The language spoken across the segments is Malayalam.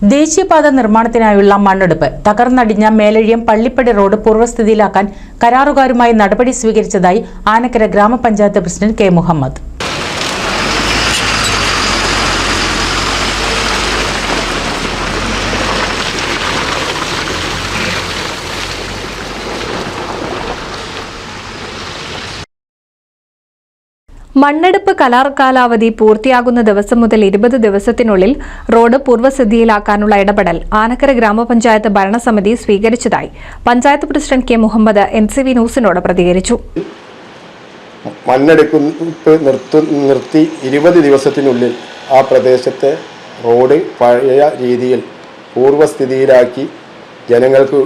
ദേശീയപാത നിർമ്മാണത്തിനായുള്ള മണ്ണെടുപ്പ് തകർന്നടിഞ്ഞ മേലഴിയം പള്ളിപ്പടി റോഡ് പൂർവ്വസ്ഥിതിയിലാക്കാൻ കരാറുകാരുമായി നടപടി സ്വീകരിച്ചതായി ആനക്കര ഗ്രാമപഞ്ചായത്ത് പ്രസിഡന്റ് കെ മുഹമ്മദ്. മണ്ണെടുപ്പ് കരാർ കാലാവധി പൂർത്തിയാകുന്ന ദിവസം മുതൽ 20 ദിവസത്തിനുള്ളിൽ റോഡ് പൂർവ്വസ്ഥിതിയിലാക്കാനുള്ള ഇടപെടൽ ആനക്കര ഗ്രാമപഞ്ചായത്ത് ഭരണസമിതി സ്വീകരിച്ചതായി panchayat president K Muhammad NCV ന്യൂസിനോട് പ്രതികരിച്ചു. മണ്ണെടുപ്പ് നിർത്തി 20 ദിവസത്തിനുള്ളിൽ ആ പ്രദേശത്തെ റോഡ് പഴയ രീതിയിൽ പൂർവ്വസ്ഥിതിയിലാക്കി ജനങ്ങൾക്ക്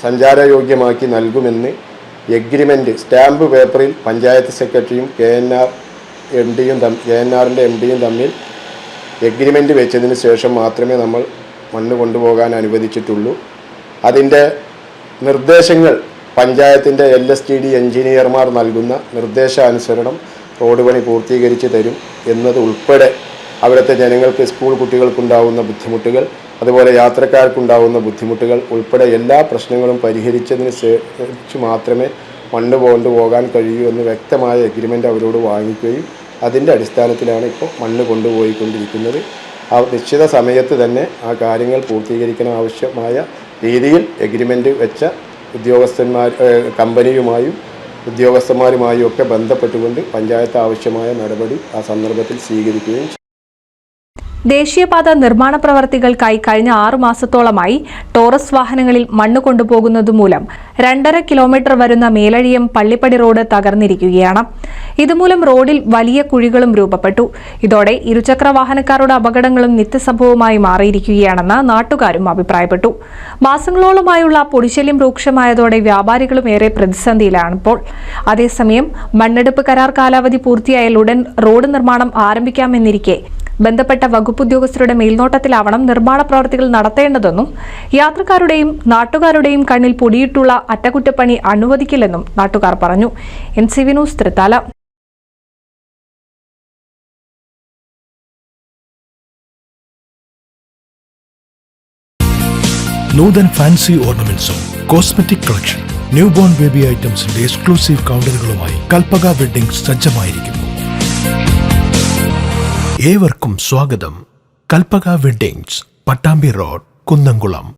സഞ്ചാരയോഗ്യമാക്കി നൽകുമെന്ന് എഗ്രിമെന്റ് സ്റ്റാമ്പ് പേപ്പറിൽ പഞ്ചായത്ത് സെക്രട്ടറിയും KNRന്റെ MDയും തമ്മിൽ എഗ്രിമെന്റ് വെച്ചതിന് ശേഷം മാത്രമേ നമ്മൾ മണ്ണ് കൊണ്ടുപോകാൻ അനുവദിച്ചിട്ടുള്ളൂ. അതിൻ്റെ നിർദ്ദേശങ്ങൾ പഞ്ചായത്തിൻ്റെ LSTD എഞ്ചിനീയർമാർ നൽകുന്ന നിർദ്ദേശാനുസരണം റോഡ് പണി പൂർത്തീകരിച്ച് തരും എന്നത് ഉൾപ്പെടെ അവിടുത്തെ ജനങ്ങൾക്ക്, സ്കൂൾ കുട്ടികൾക്കുണ്ടാവുന്ന ബുദ്ധിമുട്ടുകൾ, അതുപോലെ യാത്രക്കാർക്കുണ്ടാവുന്ന ബുദ്ധിമുട്ടുകൾ ഉൾപ്പെടെ എല്ലാ പ്രശ്നങ്ങളും പരിഹരിച്ചതിന് ശേഷം മാത്രമേ മണ്ണ് കൊണ്ടുപോകാൻ കഴിയൂ എന്ന് വ്യക്തമായ എഗ്രിമെൻ്റ് അവരോട് വാങ്ങിക്കുകയും അതിൻ്റെ അടിസ്ഥാനത്തിലാണ് ഇപ്പോൾ മണ്ണ് കൊണ്ടുപോയിക്കൊണ്ടിരിക്കുന്നത്. ആ നിശ്ചിത സമയത്ത് തന്നെ ആ കാര്യങ്ങൾ പൂർത്തീകരിക്കാൻ ആവശ്യമായ രീതിയിൽ എഗ്രിമെൻ്റ് വെച്ച കമ്പനിയുമായും ഉദ്യോഗസ്ഥന്മാരുമായും ഒക്കെ ബന്ധപ്പെട്ടുകൊണ്ട് പഞ്ചായത്ത് ആവശ്യമായ നടപടി ആ സന്ദർഭത്തിൽ സ്വീകരിക്കുകയും ചെയ്യും. ദേശീയപാത നിർമ്മാണ പ്രവർത്തികൾക്കായി കഴിഞ്ഞ 6 മാസത്തോളമായി ടോറസ് വാഹനങ്ങളിൽ മണ്ണ് കൊണ്ടുപോകുന്നതുമൂലം 2.5 കിലോമീറ്റർ വരുന്ന മേലഴിയം പള്ളിപ്പടി റോഡ് തകർന്നിരിക്കുകയാണ്. ഇതുമൂലം റോഡിൽ വലിയ കുഴികളും രൂപപ്പെട്ടു. ഇതോടെ ഇരുചക്ര വാഹനക്കാരുടെ അപകടങ്ങളും നിത്യസംഭവമായി മാറിയിരിക്കുകയാണെന്ന് നാട്ടുകാരും അഭിപ്രായപ്പെട്ടു. മാസങ്ങളോളമായുള്ള പൊടിശല്യം രൂക്ഷമായതോടെ വ്യാപാരികളും ഏറെ പ്രതിസന്ധിയിലാണിപ്പോൾ. അതേസമയം മണ്ണെടുപ്പ് കരാർ കാലാവധി പൂർത്തിയായാൽ ഉടൻ റോഡ് നിർമ്മാണം ആരംഭിക്കാമെന്നിരിക്കെ ബന്ധപ്പെട്ട വകുപ്പ് ഉദ്യോഗസ്ഥരുടെ മേൽനോട്ടത്തിലാവണം നിർമ്മാണ പ്രവർത്തികൾ നടത്തേണ്ടതെന്നും യാത്രക്കാരുടെയും നാട്ടുകാരുടെയും കണ്ണിൽ പൊടിയിട്ടുള്ള അറ്റകുറ്റപ്പണി അനുവദിക്കില്ലെന്നും നാട്ടുകാർ പറഞ്ഞു. NCV news Thrithala. Noothan fancy ഓർണമെന്റ്സും cosmetic collection, new born baby ഐറ്റംസിന്റെ എക്സ്ക്ലൂസീവ് കൗണ്ടറുകളുമായി കൽപ്പക വെഡ്ഡിംഗ്സ് സജ്ജമായിരിക്കുന്നു. ഏവർക്കും സ്വാഗതം. Kalpaka weddings, Pattambi road, Kunnamkulam.